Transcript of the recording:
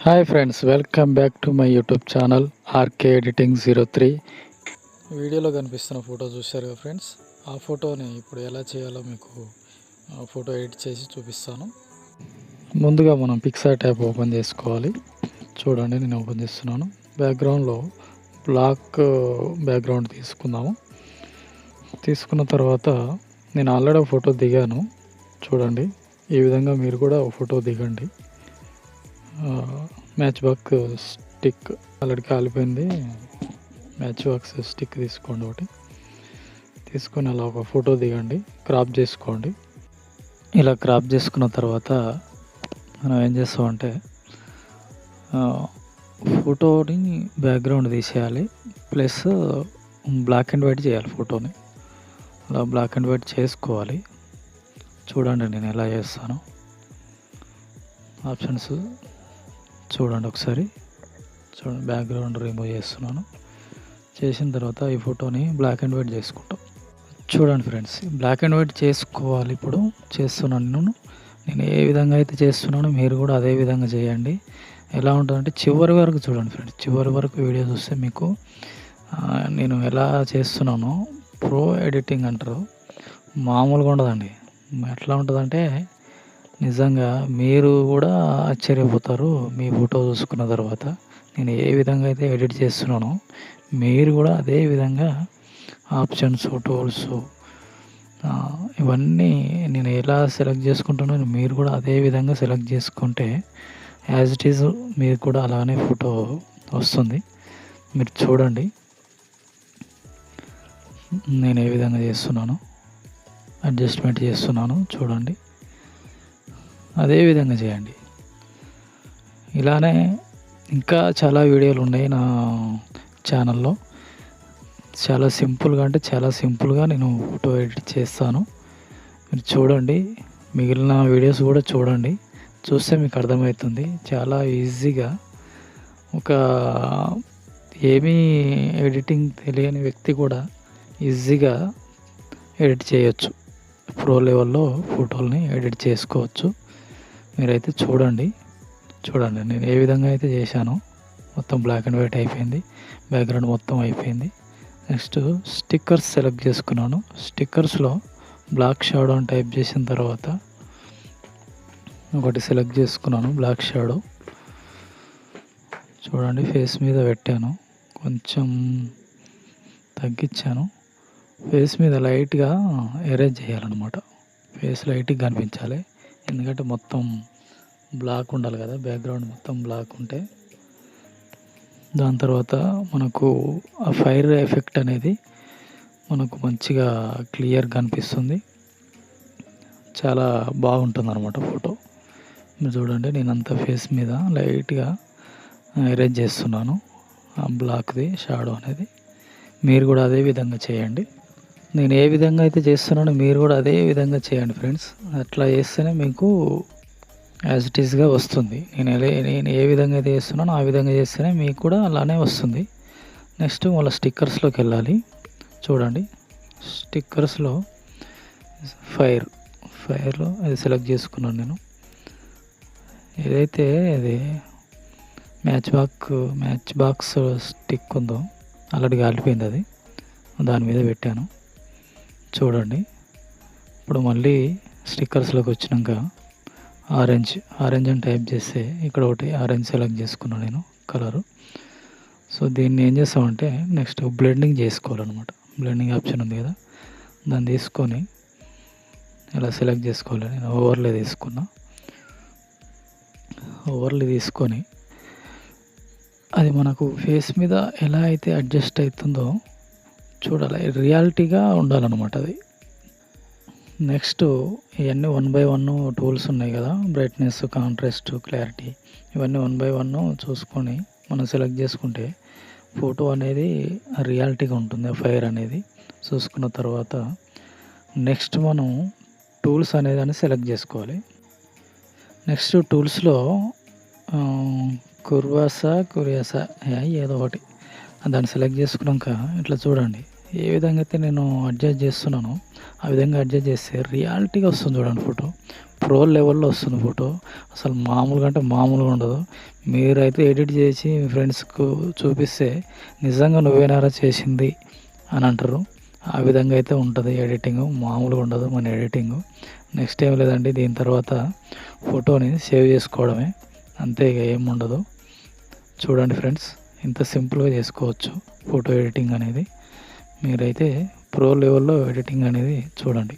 Hi friends, welcome back to my YouTube channel RK editing 03. వీడియోలో కనిపిస్తున్న photo చూశారు కదా ఫ్రెండ్స్, ఆ ఫోటోని ఇప్పుడు ఎలా చేయాలో మీకు ఫోటో ఎడిట్ చేసి చూపిస్తాను. ముందుగా మనం పిక్సార్ట్ యాప్ ఓపెన్ చేసుకోవాలి. చూడండి, నేను ఓపెన్ చేస్తున్నాను. బ్యాక్గ్రౌండ్లో బ్లాక్ బ్యాక్గ్రౌండ్ తీసుకుందాము. తీసుకున్న తర్వాత నేను ఆల్రెడీ ఫోటో దిగాను. చూడండి, ఈ విధంగా మీరు కూడా ఫోటో దిగండి. మ్యాచ్ బాక్స్ స్టిక్ ఆల్రెడీ కాలిపోయింది. మ్యాచ్ బాక్స్ స్టిక్ తీసుకోండి, ఒకటి తీసుకొని అలా ఒక ఫోటో దిగండి, క్రాప్ చేసుకోండి. ఇలా క్రాప్ చేసుకున్న తర్వాత మనం ఏం చేస్తామంటే ఫోటోని బ్యాక్గ్రౌండ్ తీసేయాలి, ప్లస్ బ్లాక్ అండ్ వైట్ చేయాలి ఫోటోని. అలా బ్లాక్ అండ్ వైట్ చేసుకోవాలి. చూడండి నేను ఎలా చేస్తాను. ఆప్షన్స్ చూడండి ఒకసారి. చూడండి, బ్యాక్గ్రౌండ్ రిమూవ్ చేస్తున్నాను. చేసిన తర్వాత ఈ ఫోటోని బ్లాక్ అండ్ వైట్ చేసుకుంటాం. చూడండి ఫ్రెండ్స్, బ్లాక్ అండ్ వైట్ చేసుకోవాలి. ఇప్పుడు చేస్తున్నాను నేను ఏ విధంగా అయితే చేస్తున్నానో మీరు కూడా అదే విధంగా చేయండి. ఎలా ఉంటుందంటే చివరి వరకు చూడండి ఫ్రెండ్స్, చివరి వరకు వీడియో చూస్తే మీకు నేను ఎలా చేస్తున్నానో ప్రో ఎడిటింగ్ అంటారు, మామూలుగా ఉండదండి. ఎట్లా ఉంటుందంటే నిజంగా మీరు కూడా ఆశ్చర్యపోతారు. మీ ఫోటో చూసుకున్న తర్వాత నేను ఏ విధంగా అయితే ఎడిట్ చేస్తున్నానో మీరు కూడా అదే విధంగా ఆప్షన్స్, టూల్స్ ఇవన్నీ నేను ఎలా సెలెక్ట్ చేసుకుంటున్నానో మీరు కూడా అదే విధంగా సెలెక్ట్ చేసుకుంటే యాజ్ ఇట్ ఈజ్ మీకు కూడా అలానే ఫోటో వస్తుంది. మీరు చూడండి నేను ఏ విధంగా చేస్తున్నానో, అడ్జస్ట్మెంట్ చేస్తున్నాను. చూడండి, అదే విధంగా చేయండి. ఇలానే ఇంకా చాలా వీడియోలు ఉన్నాయి నా ఛానల్లో. చాలా సింపుల్గా నేను ఫోటో ఎడిట్ చేస్తాను. మీరు చూడండి, మిగిలిన వీడియోస్ కూడా చూడండి. చూస్తే మీకు అర్థమవుతుంది. చాలా ఈజీగా ఒక ఏమీ ఎడిటింగ్ తెలియని వ్యక్తి కూడా ఈజీగా ఎడిట్ చేయొచ్చు. ప్రో లెవెల్లో ఫోటోల్ని ఎడిట్ చేసుకోవచ్చు. మీరైతే చూడండి నేను ఏ విధంగా అయితే చేశానో. మొత్తం బ్లాక్ అండ్ వైట్ అయిపోయింది, బ్యాక్గ్రౌండ్ మొత్తం అయిపోయింది. నెక్స్ట్ స్టిక్కర్స్ సెలెక్ట్ చేసుకున్నాను. స్టిక్కర్స్లో బ్లాక్ షాడో అని టైప్ చేసిన తర్వాత ఒకటి సెలెక్ట్ చేసుకున్నాను, బ్లాక్ షాడో. చూడండి, ఫేస్ మీద పెట్టాను, కొంచెం తగ్గించాను. ఫేస్ మీద లైట్గా ఎరేజ్ చేయాలన్నమాట. ఫేస్ లైట్గా కనిపించాలి, ఎందుకంటే మొత్తం బ్లాక్ ఉండాలి కదా, బ్యాక్గ్రౌండ్ మొత్తం బ్లాక్ ఉంటే. దాని తర్వాత మనకు ఆ ఫైర్ ఎఫెక్ట్ అనేది మనకు మంచిగా క్లియర్గా కనిపిస్తుంది. చాలా బాగుంటుంది అన్నమాట ఫోటో. మీరు చూడండి, నేను అంతా ఫేస్ మీద లైట్గా ఎరేజ్ చేస్తున్నాను ఆ బ్లాక్ది షాడో అనేది. మీరు కూడా అదే విధంగా చేయండి. నేను ఏ విధంగా అయితే చేస్తున్నానో మీరు కూడా అదే విధంగా చేయండి ఫ్రెండ్స్. అట్లా చేస్తేనే మీకు యాజ్ ఇట్ ఈస్గా వస్తుంది. నేను ఏ విధంగా అయితే చేస్తున్నానో ఆ విధంగా చేస్తేనే మీకు కూడా అలానే వస్తుంది. నెక్స్ట్ మళ్ళీ స్టిక్కర్స్లోకి వెళ్ళాలి. చూడండి, స్టిక్కర్స్లో ఫైర్లో అది సెలెక్ట్ చేసుకున్నాను నేను. ఏదైతే అది మ్యాచ్ బాక్స్ స్టిక్ ఉందో ఆల్రెడీ కాలిపోయింది, అది దాని మీద పెట్టాను. చూడండి, ఇప్పుడు మళ్ళీ స్టిక్కర్స్లోకి వచ్చినాక ఆరెంజ్ అని టైప్ చేస్తే ఇక్కడ ఒకటి ఆరెంజ్ సెలెక్ట్ చేసుకున్నాను నేను కలరు. సో దీన్ని ఏం చేస్తామంటే నెక్స్ట్ బ్లెండింగ్ చేసుకోవాలన్నమాట. బ్లెండింగ్ ఆప్షన్ ఉంది కదా, దాన్ని తీసుకొని ఇలా సెలెక్ట్ చేసుకోవాలి. నేను ఓవర్లే తీసుకొని అది మనకు ఫేస్ మీద ఎలా అయితే అడ్జస్ట్ అవుతుందో చూడాలి, రియాలిటీగా ఉండాలన్నమాట అది. నెక్స్ట్ ఇవన్నీ 1 by 1 టూల్స్ ఉన్నాయి కదా, బ్రైట్నెస్, కాంట్రాస్ట్, క్లారిటీ, ఇవన్నీ 1 by 1 చూసుకొని మనం సెలెక్ట్ చేసుకుంటే ఫోటో అనేది రియాలిటీగా ఉంటుంది. ఆ ఫైర్ అనేది చూసుకున్న తర్వాత నెక్స్ట్ మనం టూల్స్ అనేది సెలెక్ట్ చేసుకోవాలి. నెక్స్ట్ టూల్స్లో కురియాసా ఏదో ఒకటి దాన్ని సెలెక్ట్ చేసుకున్నాక ఇట్లా చూడండి, ఏ విధంగా అయితే నేను అడ్జస్ట్ చేస్తున్నానో ఆ విధంగా అడ్జస్ట్ చేస్తే రియాలిటీగా వస్తుంది చూడండి ఫోటో. ప్రో లెవెల్లో వస్తుంది ఫోటో. అసలు మామూలుగా అంటే మామూలుగా ఉండదు. మీరైతే ఎడిట్ చేసి మీ ఫ్రెండ్స్కు చూపిస్తే నిజంగా నువ్వేనారా చేసింది అని అంటారు. ఆ విధంగా అయితే ఉంటుంది ఎడిటింగ్, మామూలుగా ఉండదు మన ఎడిటింగ్. నెక్స్ట్ ఏం లేదండి, దీని తర్వాత ఫోటోని సేవ్ చేసుకోవడమే, అంతే, ఇక ఏం ఉండదు. చూడండి ఫ్రెండ్స్, ఇంత సింపుల్గా చేసుకోవచ్చు ఫోటో ఎడిటింగ్ అనేది. మీరైతే ప్రో లెవెల్లో ఎడిటింగ్ అనేది చూడండి.